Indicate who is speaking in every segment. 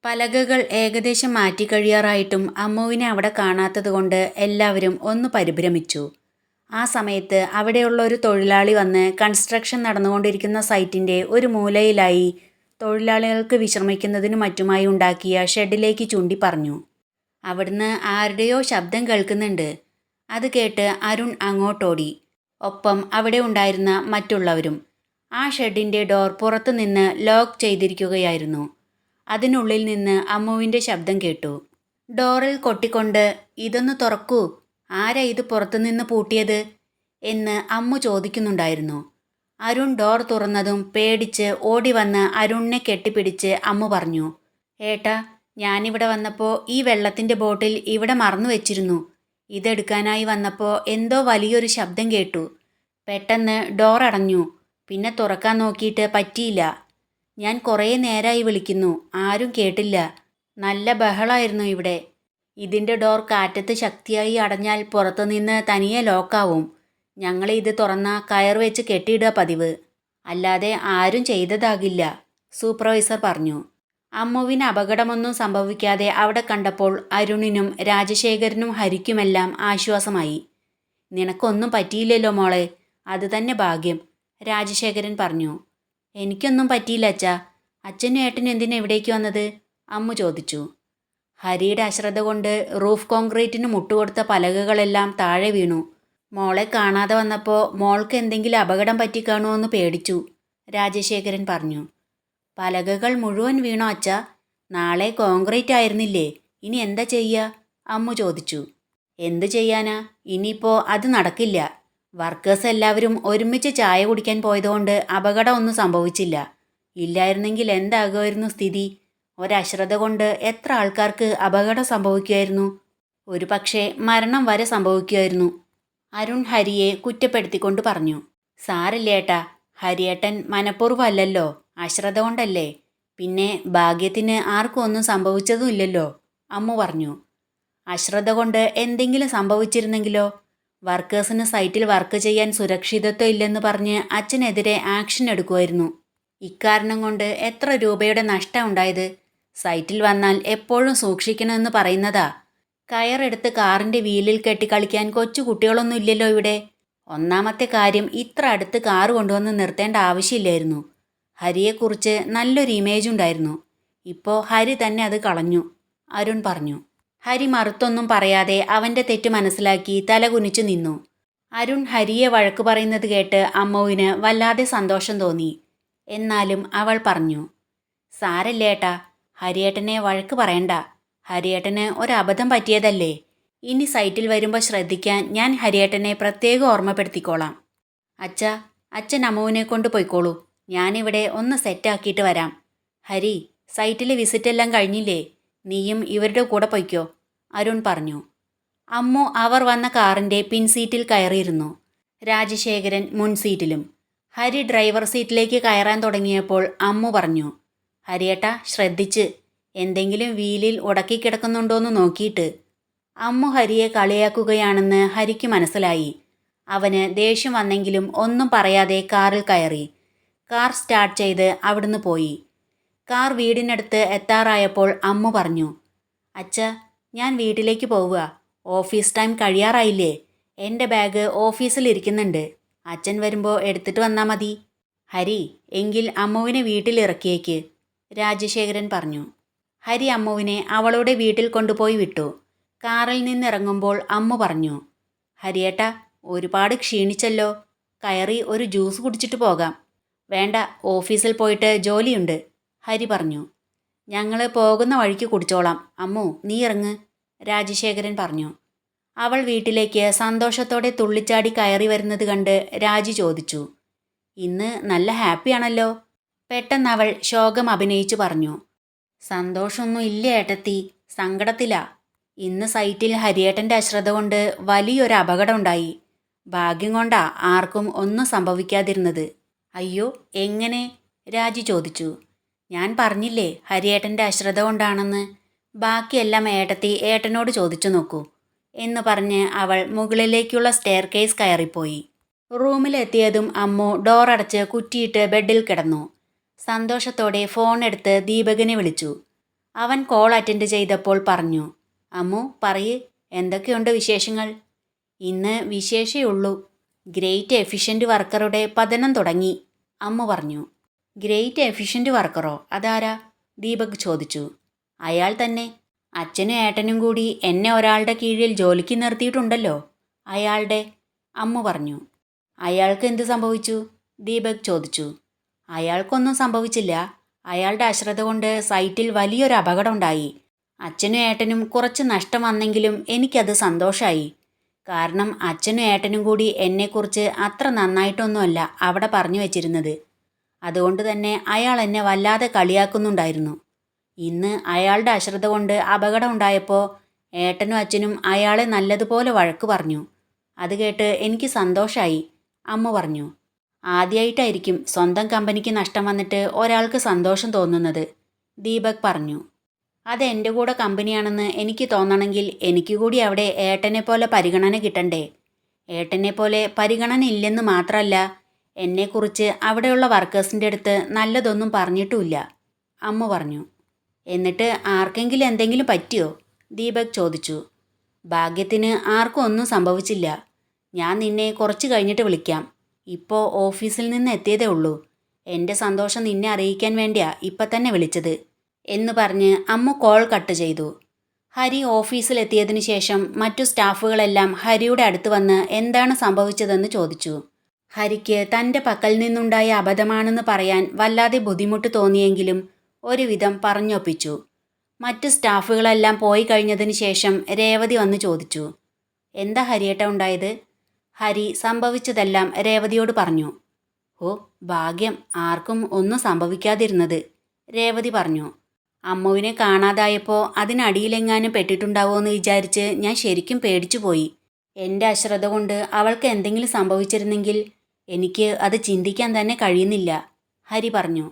Speaker 1: പലകകൾ ഏകദേശം മാറ്റിക്കഴിയാറായിട്ടും അമ്മുവിനെ അവിടെ കാണാത്തതുകൊണ്ട് എല്ലാവരും ഒന്ന് പരിഭ്രമിച്ചു. ആ സമയത്ത് അവിടെയുള്ള ഒരു തൊഴിലാളി വന്ന് കൺസ്ട്രക്ഷൻ നടന്നുകൊണ്ടിരിക്കുന്ന സൈറ്റിൻ്റെ ഒരു മൂലയിലായി തൊഴിലാളികൾക്ക് വിശ്രമിക്കുന്നതിനു മറ്റുമായി ഉണ്ടാക്കിയ ഷെഡിലേക്ക് ചൂണ്ടി പറഞ്ഞു. അവിടുന്ന് ആരുടെയോ ശബ്ദം കേൾക്കുന്നുണ്ട്. അത് കേട്ട് അരുൺ അങ്ങോട്ടോടി. ഒപ്പം അവിടെ ഉണ്ടായിരുന്ന മറ്റുള്ളവരും. ആ ഷെഡിൻ്റെ ഡോർ പുറത്തു നിന്ന് ലോക്ക് ചെയ്തിരിക്കുകയായിരുന്നു. അതിനുള്ളിൽ നിന്ന് അമ്മുവിൻ്റെ ശബ്ദം കേട്ടു. ഡോറിൽ കൊട്ടിക്കൊണ്ട് "ഇതൊന്ന് തുറക്കൂ, ആരാ ഇത് പുറത്തുനിന്ന് പൂട്ടിയത്" എന്ന് അമ്മു ചോദിക്കുന്നുണ്ടായിരുന്നു. അരുൺ ഡോർ തുറന്നതും പേടിച്ച് ഓടി വന്ന് അരുണിനെ കെട്ടിപ്പിടിച്ച് അമ്മു പറഞ്ഞു, "ഏട്ടാ, ഞാനിവിടെ വന്നപ്പോൾ ഈ വെള്ളത്തിൻ്റെ ബോട്ടിൽ ഇവിടെ മറന്നു വെച്ചിരുന്നു. ഇതെടുക്കാനായി വന്നപ്പോൾ എന്തോ വലിയൊരു ശബ്ദം കേട്ടു. പെട്ടെന്ന് ഡോർ അടഞ്ഞു. പിന്നെ തുറക്കാൻ നോക്കിയിട്ട് പറ്റിയില്ല. ഞാൻ കുറേ നേരമായി വിളിക്കുന്നു, ആരും കേട്ടില്ല. നല്ല ബഹളമായിരുന്നു ഇവിടെ. ഇതിൻ്റെ ഡോർ കാറ്റത്ത് ശക്തിയായി അടഞ്ഞാൽ പുറത്തുനിന്ന് തനിയെ ലോക്കാവും. ഞങ്ങൾ ഇത് തുറന്നാൽ കയർ വെച്ച് കെട്ടിയിടുക പതിവ്. അല്ലാതെ ആരും ചെയ്തതാകില്ല," സൂപ്പർവൈസർ പറഞ്ഞു. അമ്മുവിന് അപകടമൊന്നും സംഭവിക്കാതെ അവിടെ കണ്ടപ്പോൾ അരുണിനും രാജശേഖരനും ഹരിക്കുമെല്ലാം ആശ്വാസമായി. "നിനക്കൊന്നും പറ്റിയില്ലല്ലോ മോളെ, അത് തന്നെ ഭാഗ്യം," രാജശേഖരൻ പറഞ്ഞു. "എനിക്കൊന്നും പറ്റിയില്ല അച്ഛാ. അച്ഛനും ഏട്ടനും എന്തിനാ ഇവിടേക്ക് വന്നത്?" അമ്മു ചോദിച്ചു. "ഹരിയുടെ അശ്രദ്ധ കൊണ്ട് റൂഫ് കോൺക്രീറ്റിന് മുട്ടുകൊടുത്ത പലകകളെല്ലാം താഴെ വീണു. മോളെ കാണാതെ വന്നപ്പോൾ മോൾക്ക് എന്തെങ്കിലും അപകടം പറ്റിക്കാണോ എന്ന് പേടിച്ചു," രാജശേഖരൻ പറഞ്ഞു. "പലകകൾ മുഴുവൻ വീണോ അച്ഛാ? നാളെ കോൺക്രീറ്റ് ആയിരുന്നില്ലേ? ഇനി എന്താ ചെയ്യുക?" അമ്മു ചോദിച്ചു. "എന്ത് ചെയ്യാനാ? ഇനിയിപ്പോൾ അത് നടക്കില്ല. വർക്കേഴ്സ് എല്ലാവരും ഒരുമിച്ച് ചായ കുടിക്കാൻ പോയതുകൊണ്ട് അപകടം ഒന്നും സംഭവിച്ചില്ല. ഇല്ലായിരുന്നെങ്കിൽ എന്താകുമായിരുന്നു സ്ഥിതി? ഒരശ്രദ്ധ കൊണ്ട് എത്ര ആൾക്കാർക്ക് അപകടം സംഭവിക്കുമായിരുന്നു. ഒരു പക്ഷേ മരണം വരെ സംഭവിക്കുമായിരുന്നു," അരുൺ ഹരിയെ കുറ്റപ്പെടുത്തിക്കൊണ്ട് പറഞ്ഞു. "സാരില്ലേട്ടാ, ഹരിയേട്ടൻ മനഃപൂർവ്വമല്ലല്ലോ, അശ്രദ്ധ കൊണ്ടല്ലേ. പിന്നെ ഭാഗ്യത്തിന് ആർക്കും ഒന്നും സംഭവിച്ചതുമില്ലല്ലോ," അമ്മു പറഞ്ഞു. "അശ്രദ്ധ കൊണ്ട് എന്തെങ്കിലും സംഭവിച്ചിരുന്നെങ്കിലോ? വർക്കേഴ്സിന് സൈറ്റിൽ വർക്ക് ചെയ്യാൻ സുരക്ഷിതത്വം ഇല്ലെന്ന് പറഞ്ഞ് അച്ഛനെതിരെ ആക്ഷൻ എടുക്കുമായിരുന്നു. ഇക്കാരണം കൊണ്ട് എത്ര രൂപയുടെ നഷ്ടം ഉണ്ടായത്? സൈറ്റിൽ വന്നാൽ എപ്പോഴും സൂക്ഷിക്കണമെന്ന് പറയുന്നതാ. കയറെടുത്ത് കാറിൻ്റെ വീലിൽ കെട്ടി കളിക്കാൻ കൊച്ചു കുട്ടികളൊന്നും ഇല്ലല്ലോ ഇവിടെ. ഒന്നാമത്തെ കാര്യം, ഇത്ര അടുത്ത് കാറ് കൊണ്ടുവന്ന് നിർത്തേണ്ട ആവശ്യമില്ലായിരുന്നു. ഹരിയെക്കുറിച്ച് നല്ലൊരു ഇമേജ് ഉണ്ടായിരുന്നു. ഇപ്പോൾ ഹരി തന്നെ അത് കളഞ്ഞു," അരുൺ പറഞ്ഞു. ഹരി മറുത്തൊന്നും പറയാതെ അവൻ്റെ തെറ്റ് മനസ്സിലാക്കി തലകുനിച്ചു നിന്നു. അരുൺ ഹരിയെ വഴക്കു പറയുന്നത് കേട്ട് അമ്മുവിന് വല്ലാതെ സന്തോഷം തോന്നി. എന്നാലും അവൾ പറഞ്ഞു, "സാരല്ലേട്ടാ, ഹരിയേട്ടനെ വഴക്ക് പറയണ്ട. ഹരിയേട്ടന് ഒരബദ്ധം പറ്റിയതല്ലേ. ഇനി സൈറ്റിൽ വരുമ്പോൾ ശ്രദ്ധിക്കാൻ ഞാൻ ഹരിയേട്ടനെ പ്രത്യേകം ഓർമ്മപ്പെടുത്തിക്കോളാം. അച്ഛാ, അച്ഛൻ അമ്മുവിനെ കൊണ്ട് പോയിക്കോളൂ. ഞാനിവിടെ ഒന്ന് സെറ്റാക്കിയിട്ട് വരാം. ഹരി, സൈറ്റിലെ വിസിറ്റെല്ലാം കഴിഞ്ഞില്ലേ? നീയും ഇവരുടെ കൂടെ പൊയ്ക്കോ," അരുൺ പറഞ്ഞു. അമ്മു അവർ വന്ന കാറിൻ്റെ പിൻസീറ്റിൽ കയറിയിരുന്നു. രാജശേഖരൻ മുൻസീറ്റിലും. ഹരി ഡ്രൈവർ സീറ്റിലേക്ക് കയറാൻ തുടങ്ങിയപ്പോൾ അമ്മു പറഞ്ഞു, "ഹരിയേട്ടാ, ശ്രദ്ധിച്ച്. എന്തെങ്കിലും വീലിൽ ഉടക്കിക്കിടക്കുന്നുണ്ടോയെന്ന് നോക്കിയിട്ട്." അമ്മു ഹരിയെ കളിയാക്കുകയാണെന്ന് ഹരിക്ക് മനസ്സിലായി. അവന് ദേഷ്യം വന്നെങ്കിലും ഒന്നും പറയാതെ കാറിൽ കയറി. കാർ സ്റ്റാർട്ട് ചെയ്ത് അവിടുന്ന് പോയി. കാർ വീടിനടുത്ത് എത്താറായപ്പോൾ അമ്മു പറഞ്ഞു, "അച്ഛാ, ഞാൻ വീട്ടിലേക്ക് പോവുക. ഓഫീസ് ടൈം കഴിയാറായില്ലേ. എൻ്റെ ബാഗ് ഓഫീസിൽ ഇരിക്കുന്നുണ്ട്. അച്ഛൻ വരുമ്പോൾ എടുത്തിട്ട് വന്നാൽ മതി." "ഹരി, എങ്കിൽ അമ്മുവിനെ വീട്ടിൽ ഇറക്കിയേക്ക്," രാജശേഖരൻ പറഞ്ഞു. ഹരി അമ്മുവിനെ അവളുടെ വീട്ടിൽ കൊണ്ടുപോയി വിട്ടു. കാറിൽ നിന്നിറങ്ങുമ്പോൾ അമ്മു പറഞ്ഞു, "ഹരിയേട്ടാ, ഒരുപാട് ക്ഷീണിച്ചല്ലോ. കയറി ഒരു ജ്യൂസ് കുടിച്ചിട്ട് പോകാം." "വേണ്ട, ഓഫീസിൽ പോയിട്ട് ജോലിയുണ്ട്," ഹരി പറഞ്ഞു. "ഞങ്ങൾ പോകുന്ന വഴിക്ക് കുടിച്ചോളാം. അമ്മു, നീ ഇറങ്ങ്," രാജശേഖരൻ പറഞ്ഞു. അവൾ വീട്ടിലേക്ക് സന്തോഷത്തോടെ തുള്ളിച്ചാടി കയറി വരുന്നത് കണ്ട് രാജി ചോദിച്ചു, "ഇന്ന് നല്ല ഹാപ്പിയാണല്ലോ?" പെട്ടെന്ന് അവൾ ശോകം അഭിനയിച്ചു പറഞ്ഞു, "സന്തോഷമൊന്നും ഇല്ല ഏട്ടത്തി, സങ്കടത്തിലാ. ഇന്ന് സൈറ്റിൽ ഹരിയേട്ടൻ്റെ അശ്രദ്ധ കൊണ്ട് വലിയൊരു അപകടം ഉണ്ടായി. ഭാഗ്യം കൊണ്ടാ ആർക്കും ഒന്നും സംഭവിക്കാതിരുന്നത്." "അയ്യോ, എങ്ങനെ?" രാജി ചോദിച്ചു. "ഞാൻ പറഞ്ഞില്ലേ ഹരിയേട്ടൻ്റെ അശ്രദ്ധ കൊണ്ടാണെന്ന്. ബാക്കിയെല്ലാം ഏട്ടത്തി ഏട്ടനോട് ചോദിച്ചു നോക്കൂ," എന്ന് പറഞ്ഞ് അവൾ മുകളിലേക്കുള്ള സ്റ്റെയർ കേസ് കയറിപ്പോയി. റൂമിലെത്തിയതും അമ്മു ഡോറടച്ച് കുറ്റിയിട്ട് ബെഡിൽ കിടന്നു. സന്തോഷത്തോടെ ഫോൺ എടുത്ത് ദീപകിനെ വിളിച്ചു. അവൻ കോൾ അറ്റൻഡ് ചെയ്തപ്പോൾ പറഞ്ഞു. അമ്മു പറയ്, എന്തൊക്കെയുണ്ട് വിശേഷങ്ങൾ? ഇന്ന് വിശേഷേ ഉള്ളൂ. ഗ്രേറ്റ് എഫിഷ്യൻ്റ് വർക്കറുടെ പതനം തുടങ്ങി, അമ്മു പറഞ്ഞു. ഗ്രേറ്റ് എഫിഷ്യൻ്റ് വർക്കറോ? അതാരാ? ദീപക് ചോദിച്ചു. അയാൾ തന്നെ. അച്ഛനും ഏട്ടനും കൂടി എന്നെ ഒരാളുടെ കീഴിൽ ജോലിക്ക് നിർത്തിയിട്ടുണ്ടല്ലോ, അയാളുടെ, അമ്മു പറഞ്ഞു. അയാൾക്ക് എന്ത് സംഭവിച്ചു? ദീപക് ചോദിച്ചു. അയാൾക്കൊന്നും സംഭവിച്ചില്ല. അയാളുടെ അശ്രദ്ധ കൊണ്ട് സൈറ്റിൽ വലിയൊരു അപകടം ഉണ്ടായി. അച്ഛനും ഏട്ടനും കുറച്ച് നഷ്ടം വന്നെങ്കിലും എനിക്കത് സന്തോഷമായി. കാരണം അച്ഛനും ഏട്ടനും കൂടി എന്നെക്കുറിച്ച് അത്ര നന്നായിട്ടൊന്നുമല്ല അവിടെ പറഞ്ഞു വച്ചിരുന്നത്. അതുകൊണ്ട് തന്നെ അയാൾ എന്നെ വല്ലാതെ കളിയാക്കുന്നുണ്ടായിരുന്നു. ഇന്ന് അയാളുടെ അശ്രദ്ധ കൊണ്ട് അപകടം ഉണ്ടായപ്പോൾ ഏട്ടനും അച്ഛനും അയാളെ നല്ലതുപോലെ വഴക്ക് പറഞ്ഞു. അത് കേട്ട് എനിക്ക് സന്തോഷമായി, അമ്മ പറഞ്ഞു. ആദ്യമായിട്ടായിരിക്കും സ്വന്തം കമ്പനിക്ക് നഷ്ടം വന്നിട്ട് ഒരാൾക്ക് സന്തോഷം തോന്നുന്നത്, ദീപക് പറഞ്ഞു. അത് എൻ്റെ കൂടെ കമ്പനിയാണെന്ന് എനിക്ക് തോന്നണമെങ്കിൽ എനിക്ക് കൂടി അവിടെ ഏട്ടനെ പോലെ പരിഗണന കിട്ടണ്ടേ? ഏട്ടനെ പോലെ പരിഗണന ഇല്ലെന്ന് മാത്രമല്ല, എന്നെക്കുറിച്ച് അവിടെയുള്ള വർക്കേഴ്സിൻ്റെ അടുത്ത് നല്ലതൊന്നും പറഞ്ഞിട്ടുമില്ല, അമ്മ പറഞ്ഞു. എന്നിട്ട് ആർക്കെങ്കിലും എന്തെങ്കിലും പറ്റിയോ? ദീപക് ചോദിച്ചു. ഭാഗ്യത്തിന് ആർക്കും ഒന്നും സംഭവിച്ചില്ല. ഞാൻ നിന്നെ കുറച്ച് കഴിഞ്ഞിട്ട് വിളിക്കാം. ഇപ്പോൾ ഓഫീസിൽ നിന്ന് എത്തിയതേ ഉള്ളൂ. എൻ്റെ സന്തോഷം നിന്നെ അറിയിക്കാൻ വേണ്ടിയാ ഇപ്പം തന്നെ വിളിച്ചത് എന്ന് പറഞ്ഞ് അമ്മ കോൾ കട്ട് ചെയ്തു. ഹരി ഓഫീസിലെത്തിയതിനു ശേഷം മറ്റു സ്റ്റാഫുകളെല്ലാം ഹരിയുടെ അടുത്ത് വന്ന് എന്താണ് സംഭവിച്ചതെന്ന് ചോദിച്ചു. ഹരിക്ക് തൻ്റെ പക്കൽ നിന്നുണ്ടായ അബദ്ധമാണെന്ന് പറയാൻ വല്ലാതെ ബുദ്ധിമുട്ട് തോന്നിയെങ്കിലും ഒരുവിധം പറഞ്ഞൊപ്പിച്ചു. മറ്റു സ്റ്റാഫുകളെല്ലാം പോയി കഴിഞ്ഞതിന് ശേഷം രേവതി വന്ന് ചോദിച്ചു. എന്താ ഹരിയേട്ട ഉണ്ടായത്? ഹരി സംഭവിച്ചതെല്ലാം രേവതിയോട് പറഞ്ഞു. ഓ ഭാഗ്യം, ആർക്കും ഒന്നും സംഭവിക്കാതിരുന്നത്, രേവതി പറഞ്ഞു. അമ്മുവിനെ കാണാതായപ്പോൾ അതിനടിയിലെങ്ങാനും പെട്ടിട്ടുണ്ടാവോ എന്ന് വിചാരിച്ച് ഞാൻ ശരിക്കും പേടിച്ചു പോയി. എൻ്റെ അശ്രദ്ധ കൊണ്ട് അവൾക്ക് എന്തെങ്കിലും സംഭവിച്ചിരുന്നെങ്കിൽ എനിക്ക് അത് ചിന്തിക്കാൻ തന്നെ കഴിയുന്നില്ല, ഹരി പറഞ്ഞു.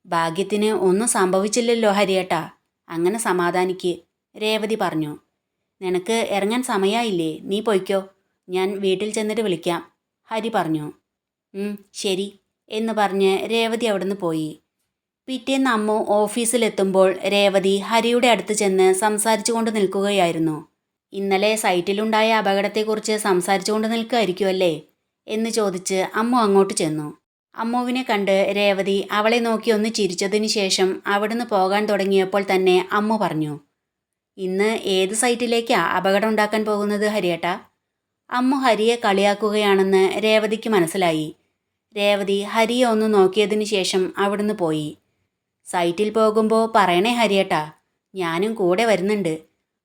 Speaker 1: ഭാഗ്യത്തിന് ഒന്നും സംഭവിച്ചില്ലല്ലോ ഹരിയേട്ടാ, അങ്ങനെ സമാധാനിക്ക്, രേവതി പറഞ്ഞു. നിനക്ക് ഇറങ്ങാൻ സമയമായില്ലേ, നീ പൊയ്ക്കോ, ഞാൻ വീട്ടിൽ ചെന്നിട്ട് വിളിക്കാം, ഹരി പറഞ്ഞു. ശരി എന്ന് പറഞ്ഞ് രേവതി അവിടുന്ന് പോയി. പിറ്റേന്ന് അമ്മു ഓഫീസിലെത്തുമ്പോൾ രേവതി ഹരിയുടെ അടുത്ത് ചെന്ന് സംസാരിച്ചു കൊണ്ട് നിൽക്കുകയായിരുന്നു. ഇന്നലെ സൈറ്റിലുണ്ടായ അപകടത്തെക്കുറിച്ച് സംസാരിച്ചു കൊണ്ട് നിൽക്കുമായിരിക്കുമല്ലേ എന്ന് ചോദിച്ച് അമ്മു അങ്ങോട്ട് ചെന്നു. അമ്മുവിനെ കണ്ട് രേവതി അവളെ നോക്കി ഒന്ന് ചിരിച്ചതിന് ശേഷം അവിടുന്ന് പോകാൻ തുടങ്ങിയപ്പോൾ തന്നെ അമ്മു പറഞ്ഞു. ഇന്ന് ഏത് സൈറ്റിലേക്കാ അപകടം ഉണ്ടാക്കാൻ പോകുന്നത് ഹരിയേട്ടാ? അമ്മു ഹരിയെ കളിയാക്കുകയാണെന്ന് രേവതിക്ക് മനസ്സിലായി. രേവതി ഹരിയെ ഒന്ന് നോക്കിയതിന് ശേഷം അവിടുന്ന് പോയി. സൈറ്റിൽ പോകുമ്പോൾ പറയണേ ഹരിയേട്ടാ, ഞാനും കൂടെ വരുന്നുണ്ട്.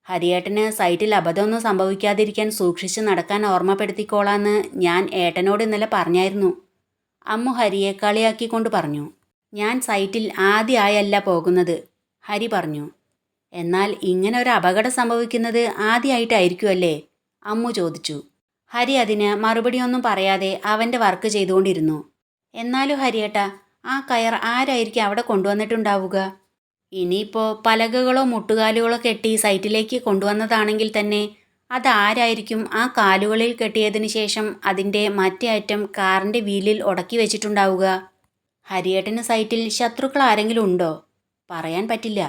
Speaker 1: ഹരിയേട്ടന് സൈറ്റിൽ അബദ്ധമൊന്നും സംഭവിക്കാതിരിക്കാൻ സൂക്ഷിച്ച് നടക്കാൻ ഓർമ്മപ്പെടുത്തിക്കോളാന്ന് ഞാൻ ഏട്ടനോട് ഇന്നലെ പറഞ്ഞായിരുന്നു, അമ്മു ഹരിയെ കളിയാക്കിക്കൊണ്ട് പറഞ്ഞു. ഞാൻ സൈറ്റിൽ ആദ്യമായല്ല പോകുന്നത്, ഹരി പറഞ്ഞു. എന്നാൽ ഇങ്ങനെ ഒരു അപകടം സംഭവിക്കുന്നത് ആദ്യമായിട്ടായിരിക്കുമല്ലേ, അമ്മു ചോദിച്ചു. ഹരി അതിന് മറുപടിയൊന്നും പറയാതെ അവൻ്റെ വർക്ക് ചെയ്തുകൊണ്ടിരുന്നു. എന്നാലും ഹരിയേട്ടാ, ആ കയർ ആരായിരിക്കും അവിടെ കൊണ്ടുവന്നിട്ടുണ്ടാവുക? ഇനിയിപ്പോൾ പലകകളോ മുട്ടുകാലുകളോ കെട്ടി സൈറ്റിലേക്ക് കൊണ്ടുവന്നതാണെങ്കിൽ തന്നെ അതാരായിരിക്കും ആ കാലുകളിൽ കെട്ടിയതിന് ശേഷം അതിൻ്റെ മറ്റേ അറ്റം കാറിൻ്റെ വീലിൽ ഉടക്കി വെച്ചിട്ടുണ്ടാവുക? ഹരിയേട്ടന് സൈറ്റിൽ ശത്രുക്കൾ ആരെങ്കിലും ഉണ്ടോ? പറയാൻ പറ്റില്ല.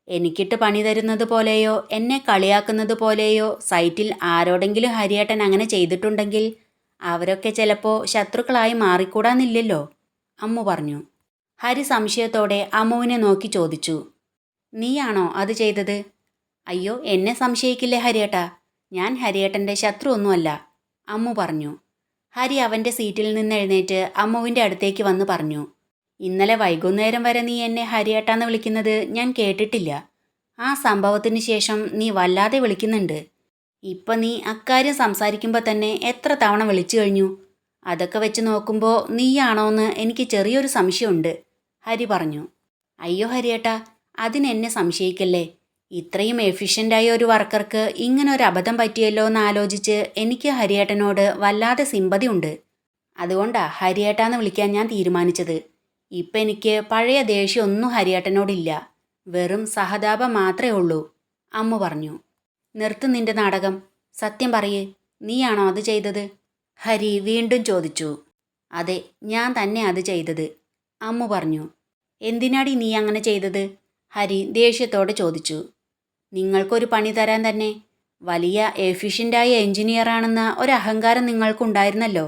Speaker 1: എനിക്കിട്ട് പണി തരുന്നത് പോലെയോ എന്നെ കളിയാക്കുന്നത് പോലെയോ സൈറ്റിൽ ആരോടെങ്കിലും ഹരിയേട്ടൻ അങ്ങനെ ചെയ്തിട്ടുണ്ടെങ്കിൽ അവരൊക്കെ ചിലപ്പോൾ ശത്രുക്കളായി മാറിക്കൂടാന്നില്ലല്ലോ, അമ്മു പറഞ്ഞു. ഹരി സംശയത്തോടെ അമ്മുവിനെ നോക്കി ചോദിച്ചു. നീയാണോ അത് ചെയ്തത്? അയ്യോ, എന്നെ സംശയിക്കില്ലേ ഹരിയേട്ടാ, ഞാൻ ഹരിയേട്ടൻ്റെ ശത്രു ഒന്നുമല്ല, അമ്മു പറഞ്ഞു. ഹരി അവൻ്റെ സീറ്റിൽ നിന്ന് എഴുന്നേറ്റ് അമ്മുവിൻ്റെ അടുത്തേക്ക് വന്ന് പറഞ്ഞു. ഇന്നലെ വൈകുന്നേരം വരെ നീ എന്നെ ഹരിയേട്ടാന്ന് വിളിക്കുന്നത് ഞാൻ കേട്ടിട്ടില്ല. ആ സംഭവത്തിന് ശേഷം നീ വല്ലാതെ വിളിക്കുന്നുണ്ട്. ഇപ്പം നീ അക്കാര്യം സംസാരിക്കുമ്പോൾ തന്നെ എത്ര തവണ വിളിച്ചു കഴിഞ്ഞു? അതൊക്കെ വെച്ച് നോക്കുമ്പോൾ നീയാണോന്ന് എനിക്ക് ചെറിയൊരു സംശയമുണ്ട്, ഹരി പറഞ്ഞു. അയ്യോ ഹരിയേട്ടാ, അതിനെന്നെ സംശയിക്കല്ലേ. ഇത്രയും എഫിഷ്യൻ്റായ ഒരു വർക്കർക്ക് ഇങ്ങനൊരു അബദ്ധം പറ്റിയല്ലോ എന്ന് ആലോചിച്ച് എനിക്ക് ഹരിയേട്ടനോട് വല്ലാതെ സിമ്പതി ഉണ്ട്. അതുകൊണ്ടാ ഹരിയേട്ടാന്ന് വിളിക്കാൻ ഞാൻ തീരുമാനിച്ചത്. ഇപ്പം എനിക്ക് പഴയ ദേഷ്യമൊന്നും ഹരിയേട്ടനോടില്ല. വെറും സഹതാപം മാത്രമേ ഉള്ളൂ, അമ്മു പറഞ്ഞു. നിർത്ത് നിന്റെ നാടകം. സത്യം പറയേ, നീയാണോ അത് ചെയ്തത്? ഹരി വീണ്ടും ചോദിച്ചു. അതെ, ഞാൻ തന്നെ അത് ചെയ്തത്, അമ്മു പറഞ്ഞു. എന്തിനാടി നീ അങ്ങനെ ചെയ്തത്? ഹരി ദേഷ്യത്തോടെ ചോദിച്ചു. നിങ്ങൾക്കൊരു പണി തരാൻ തന്നെ. വലിയ എഫിഷ്യൻ്റായ എഞ്ചിനീയറാണെന്ന ഒരഹങ്കാരം നിങ്ങൾക്കുണ്ടായിരുന്നല്ലോ.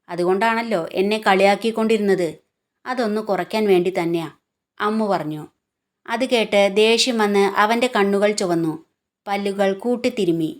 Speaker 1: അതുകൊണ്ടാണല്ലോ എന്നെ കളിയാക്കിക്കൊണ്ടിരുന്നത്. അതൊന്ന് കുറയ്ക്കാൻ വേണ്ടി തന്നെയാ, അമ്മു പറഞ്ഞു. അത് കേട്ട് ദേഷ്യം വന്ന് അവൻ്റെ കണ്ണുകൾ ചുവന്നു. പല്ലുകൾ കൂട്ടിത്തിരുമ്മി.